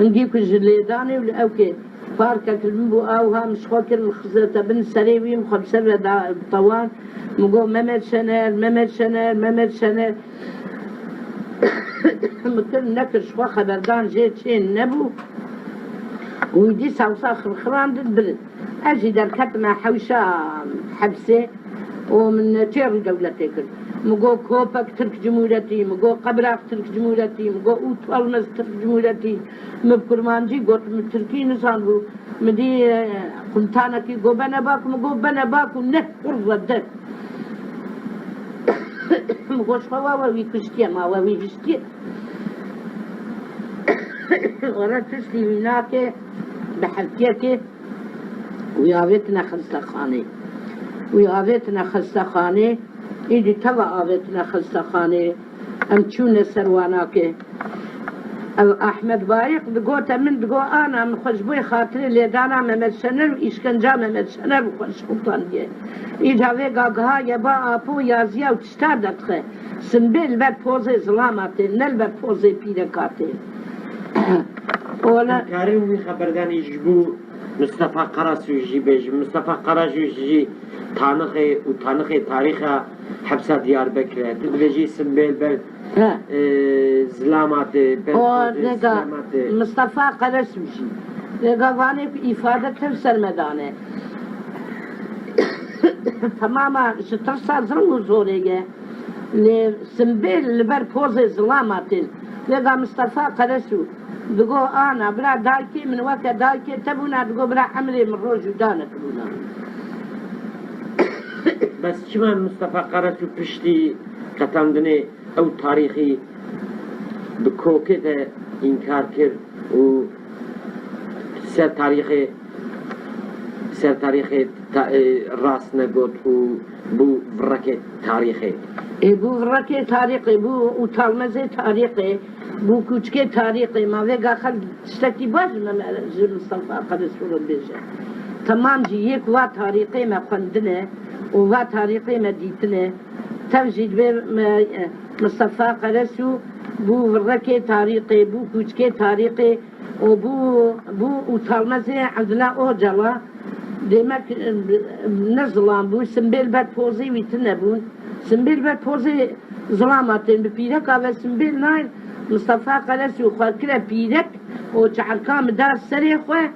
Speaker 3: نجيب الجليداني ولا أوكي فاركة كلمبو أوها مش خاكر الخزرة بن سريوي مخبسر طوان مقول محمد شنر مكن نكر شوا خبردان جيت شين نبو ويدي ساوساخ الخرام دد بلد اجي دركت مع حوشة حبسي ومن تير دولتي كل مقو كوبك ترك جمهوريتي مقو قبراق ترك جمهوريتي مقو اوتوالمز ترك جمهوريتي مبكرمانجي قلت من تركي نسان بو مدي قلتانكي قو بنا باكو مقو بنا باكو نه قرزة مقو شخوا وي كشتيا ما وي كشتيا ورا تشتي هناك بحلتيك ويابتنا خلصخاني ويابتنا خلصخاني إيدي تبع آبتنا خلصخاني أم تشون سرواناك أحمد بايق دقوتا من دقو أنا مخش بوي خاطري اللي دانا ممدشنر وإشكنجا ممدشنر وخش خلطان دي إيجا ويقا قها يبا آبو يازيا وتشتار دتخي سنبيل بر پوزي ظلاماتي نل بر پوزي بيركاتي
Speaker 4: ولا كارين وي خبردان يجبو مصطفى قراس يجي بيج مصطفى قراس يجي تانخي تاريخها حبسة ديار بكر تدريجي سنبيل بل زلامات
Speaker 3: مصطفى قراس يجي لقا واني إفادة ترسل مدانه تماما شترسا ظلم وزوريه لسنبيل لبر پوزي ظلاماتين لقا مصطفى قراس دقو أنا برا دايكي من وقت دايكي تبونا دقو برا حملي من روج ودانا تبونا
Speaker 4: بس شما مصطفى قرسو پشتی قطعندنه او تاریخی بکوکه انکار کرد و سر تاریخی راست نگوت و بو ورکه تاریخی
Speaker 3: بو ورکه تاریخی بو اوتالمزه تاریخی بو کوچکه تاریخی ما ویگا خل شتکی باش زي مصطفى قرسو رو بیشه تمام جي يك وا تاريخي ما خندنه ووا تاريخي ما ديتنه توجد به مصطفى قرسو بو وركي تاريخي بو كوچكي تاريخي وبو وطالمزي عبدالله اوجلا demek ne zılan bu simbel bet pozi vitine bu simbel bet pozi zılamatın bir pirek ve simbel nay Mustafa Qarasu khakira pirek o çarkam dar seri xwe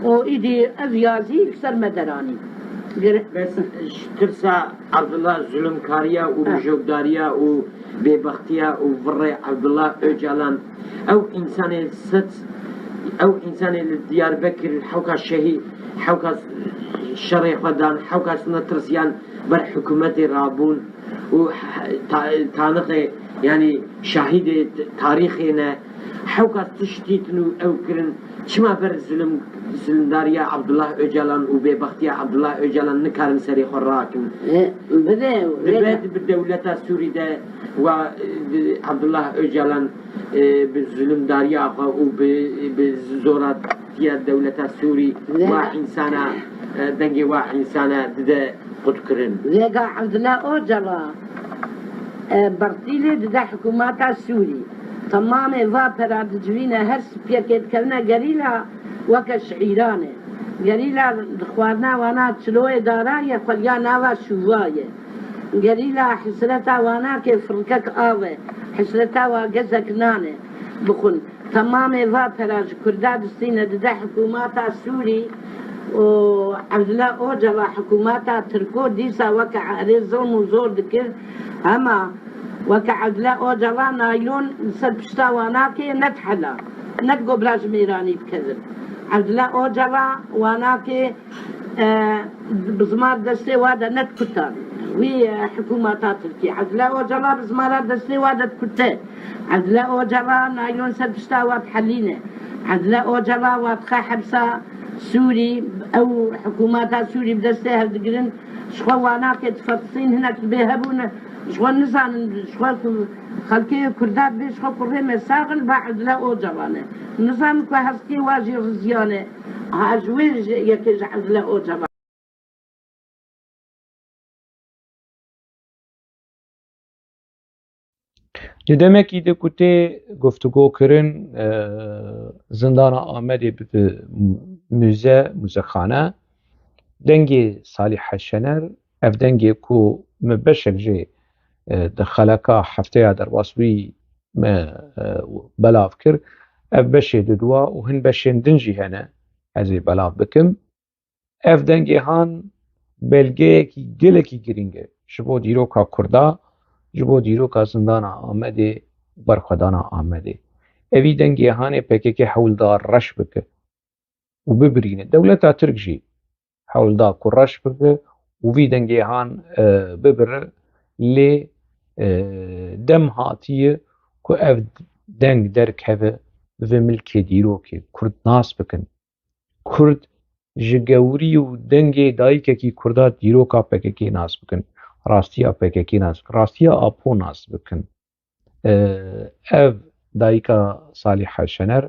Speaker 3: o idi avyazı yüksel mederani
Speaker 4: بس ترسا عبد الله zulümkariya و mujogdariya و bebaktiya و vre Abdullah Öcalan او انسان ست او انسان Diyarbakır حوكا شهي حوكا شري خدان حوكا سنة ترسيان بر حكومة رابون و تانخي يعني شاهد تاريخنا حوكا تشتيتنو او كرن شما بر زلمداريا عبد الله Öcalan و bebaktiya Abdullah Öcalan نكارن سري خراكم بدأ بالدولة السورية و عبد الله Öcalan بالزلمداريا و بالزورات ديال الدولة السوري واحد إنسانا دنجي واحد إنسانا ده قد كرن
Speaker 3: لقى عبد الله Öcalan برتيلي ده حكومات السوري تمام فابرا دجوينة هرس بيكت كونا قليلا وكا شعيرانه قليلا دخوارنا وانا تشلوه دارايا خليا ناوا شوايه قليلا حسرتا وانا كفركك آوه حسرتا وقزك نانه بخون تمام فابرا كردا دستينة ده حكومات السوري وعبد الله Öcalan حكوماتا تركو ديسا وكا عريز ظلم وزور دكر اما وكا عبد الله Öcalan نايلون سد بشتا واناكي نتحلا نتقو بلاج ميراني بكذب عبد الله Öcalan واناكي بزمار دستي وادا نتكتان وي حكوماتا تركي عبد الله Öcalan بزمار دستي وادا تكتان عبد الله Öcalan نايلون سد بشتا واد حلينه عبد الله Öcalan واد خا حبسا سوري او حكومات سوري بدستها دقرن شخوا وانا كتفصين هناك بيهبونا شخوا نزان شخوا خلقي كردات بي شخوا كرهي مساغل بعد لا Öcalan نظام كو هسكي واجي رزيانه هاجوير يكيج عبد الله Öcalan
Speaker 2: دمکی دکوته گفتگو کرن زندان آمده به موزه دنگی صالح شنر اف دنگی کو مبشر جي دخلکا هفته در واسوی بلاف کر اف بشه ددوا و هن بشن دنجی هنه ازي بلاف بکم اف دنگی هان بلگه کی گله کی گرینگه ji bo dîroka Kurda, ji bo dîroka zindana Amedê berxwedana Amedê. Evî dengê hanê PKK hewldar reş bike û bibirîne. Dewleta Tirk jî hewldar ku reş bike û vî dengê han bibire lê dem hatiye ku ev deng derkeve bi vê milkê dîrokê Kurd nas bikin. Kurd ji gewrî û dengê dayîkekî Kurda dîroka PKK nas bikin. Rastiya PKK nas bikin. Rastiya Apo nas bikin. Ev dayîka Salîha Şener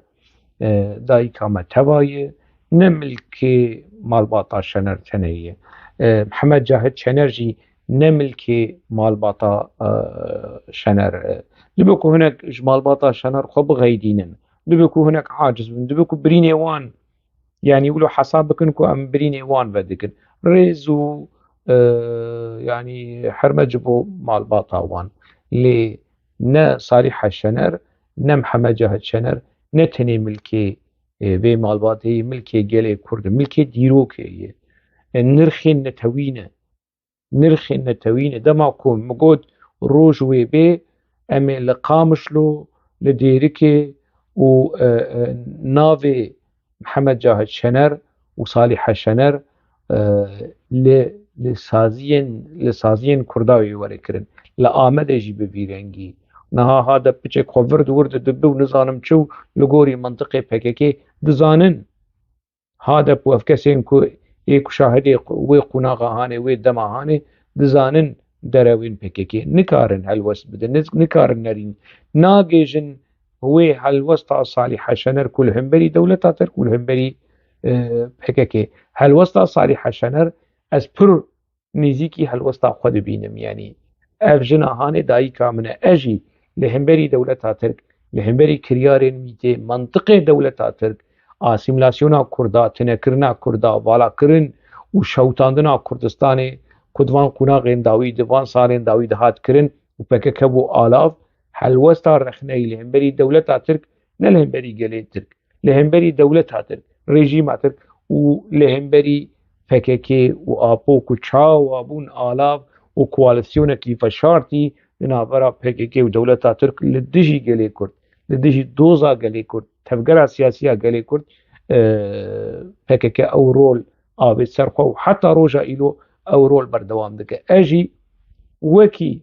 Speaker 2: dayîka me tevayê ne milkê malbata Şener tenê ye. Mihemed Cahit Şener jî ne milkê malbata Şener. Dibe ku hinek ji malbata Şener xwe biğeydînin. Dibe ku hinek aciz bin. Dibe ku birînê wan yani wilo hesab bikin ku em birînê wan vedikin. Rêz û yani herme ji bo malbata wan. Lê ne Salîha Şener ne Mihemed Cahit Şener ne tenê milkê vê malbateyê milkê gelê Kurd e, milkê dîrokê ye. Nirxên netewîne. Nirxên netewîne dema ku min got roj wê bê em ê li Qamişlo, li Dêrikê û navê Mihemed Cahit Şener û Salîha Şener li saziyên Kurda wê were kirin. Li Amedê jî bi vî rengî. Niha hade piçek xwe vir wir dibe û nizanim çi û li gorî mintiqê PKK dizanin. Hade ku ev kesên ku ê ku şahidê wê qunaxa hanê wê dema hanê dizanin derewên PKK nikarin helwest bidin, nikarin nerîn. Nagêjin wê helwesta Salîha Şener ku li hemberî dewleta Tirk û li hemberî PKK. Helwesta Salîha Şener ez pir nêzîkî helwesta xwe dibînim yani. Ev jina hanê dayîka min e. Ez jî li hemberî dewleta Tirk, li hemberî kiryarên mîtê, mantiqê dewleta Tirk, asîmîlasyona Kurda, tinekirina Kurda, valakirin û şewtandina Kurdistanê ku di van qunaxên dawî, di van salên dawî de hat kirin û PKK bû alav, helwesta rexneyî li hemberî dewleta Tirk, ne li hemberî gelê Tirk, li hemberî dewleta Tirk, rejîma Tirk û li hemberî PKK û Apo ku çawa bûn alav û koalîsyonekî veşartî di navbera PKK û dewleta Tirk li dijî gelê Kurd, li dijî doza gelê Kurd, tevgera siyasî gelê Kurd PKK ew rol avê ser xwe û heta roja îro ew rol berdewam dike. Ez jî wekî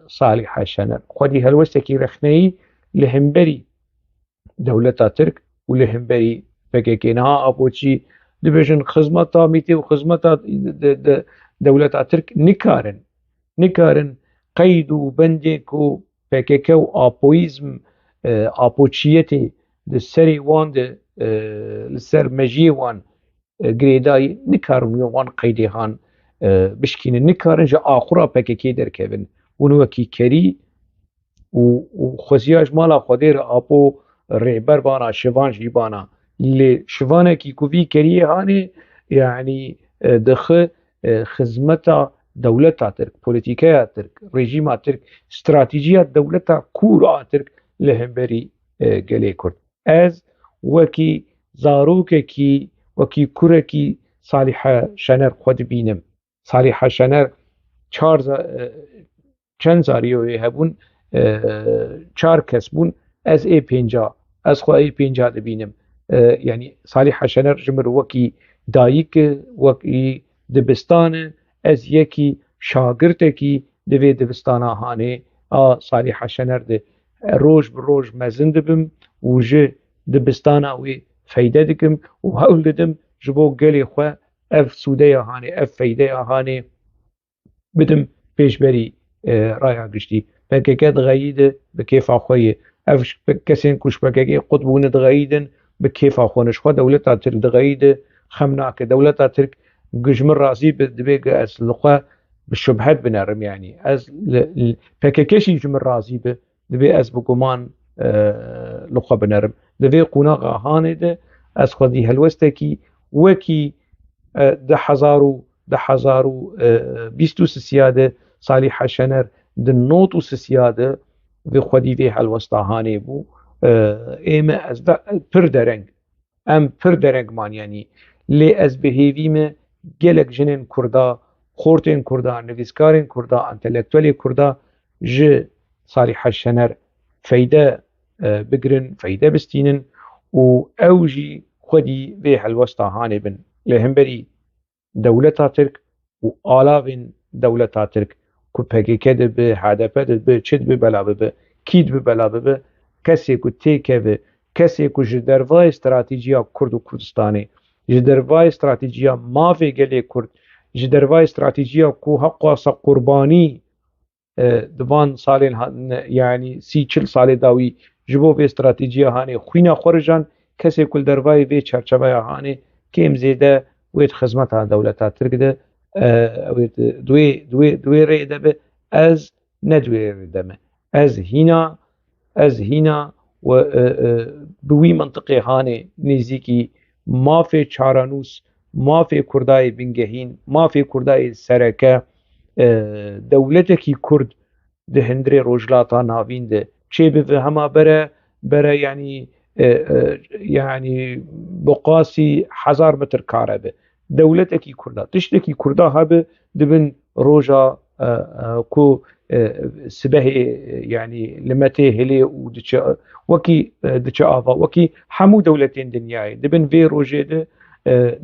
Speaker 2: Salîha Şener xwedî helwestekî rexneyî li hemberî dewleta Tirk û li hemberî PKK. Niha Apo çî dibêjin xizmeta mîtê û xizmeta dewleta Tirk nikarin qeyd û bendê ku PKK û Apoîzm Apoçiyetê di serê wan de li ser mejiyê wan girêdayî nikarin wan qeydê han bişkînin, nikarin ji axura PKK derkevin. Hûn wekî kerî û xweziya ji mala Xwedê re Apo rêber bana, şivan jî bana. Lê şivanekî ku vî keriyê hanê yani dixe xizmeta dewleta Tirk, polîtîkeya Tirk, rejîma Tirk, stratîjiya dewleta kûr a Tirk li hemberî gelê Kurd. Ez wekî zarokekî, wekî kurekî Salîha Şener xwe dibînim. Salîha Şener çend zarî wê hebûn, 4 kes bûn, ez ê pênca, ez xwe ê pênca dibînim. Yani Salîha Şener ji min wekî dayîk e, wekî dibistan e, ez yekî şagirtekî di vê dibistana hanê a Salîha Şener de roj bi roj mezin dibim û ji dibistana wê feyde dikim û hewl didim ji bo gelê xwe ev sûdeya hanê, ev feydeya hanê bidim pêşberî raya giştî. PKK diğeyîde bi kêfa xwe ye. Ev kesên ku ji PKK qut bûne diğeyîdin bi kêfa xwe ne. Ji xwe dewleta Tirk diğeyîde xem nake. Dewleta Tirk ji min razî be dibe ez li xwe bi şubhet binerim yani. Ez PKK jî ji min razî be dibe ez bi guman li xwe binerim. Di vê qunaxa hanê de ez xwedî helwestekî wekî 2023 de Salîha Şener di not û sisiya de vê xwedî vê helwesta hanê bû. Ême ez pir dereng, em pir dereng man yani. Lê ez bihêvî me gelek jinên Kurda خورتên Kurda, nivîskarên Kurda, entelektûelê Kurda ji Salîha Şener feyde bigirin, feyde bistînin û ew jî xwedî vê helwesta hanê bin li hemberî dewleta Tirk û alavên dewleta Tirk ku PKK dibe, HDP dibe, çi dibe bela bibe, kî dibe bela bibe, kesê ku têkeve, kesê ku ji dervayê stratêjiya Kurd û Kurdistanê, ji dervayê stratêjiya mafê gelê Kurd, ji dervayê stratêjiya ku heqwasa qurbanî di van salên yanî 30-40 salê dawî ji bo vê stratêjiya hanê xwîna xwe rijan, kesê ku li dervayê vê çerçeveya hanê kêm zêde wê di xizmeta dewleta Tirk de di wê rêyê de be, ez ne di wê rêyê de me. Ez hîna bi wî mintiqê hanê nêzîkî mafê çaranûs, mafê Kurdayê bingehîn, mafê Kurdayê sereke, dewletekî Kurd di hindirê rojhilata navîn de çê bibe hema bere yanî bi qasî 1000 metr kare be. Dewletekî Kurda, tiştekî Kurda hebe dibin roja ku sibehê yanî li metê hilê û diçe wekî diçe ava, wekî hemû dewletên dinyayê dibin vê rojê de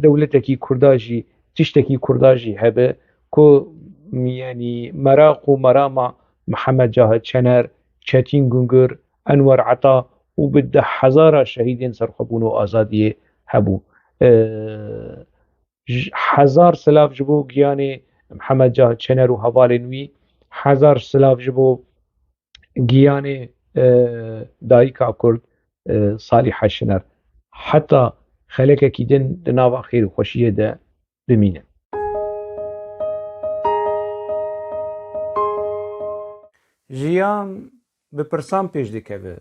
Speaker 2: dewletekî Kurda jî tiştekî Kurda jî hebe ku yanî meraq û merama Mihemed Cahit Şener, Çetin Güngör, Enwer Ata û bi 10,000 şehîdên serxwebûn û azadiyê hebû. 1000 silav ji bo giyanê Mihemed Cahit Şener û hevalên wî, 1000 silav ji bo giyanê dayîka Kurd Salîha Şener. Heta xelekekî din di nava xêr û xweşiyê de bimîne.
Speaker 1: Jiyan bi pirsan pêş dikeve,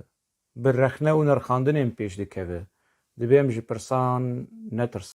Speaker 1: bi rexne û nirxandinên pêş dikeve. Divê em ji pirsan netirsin.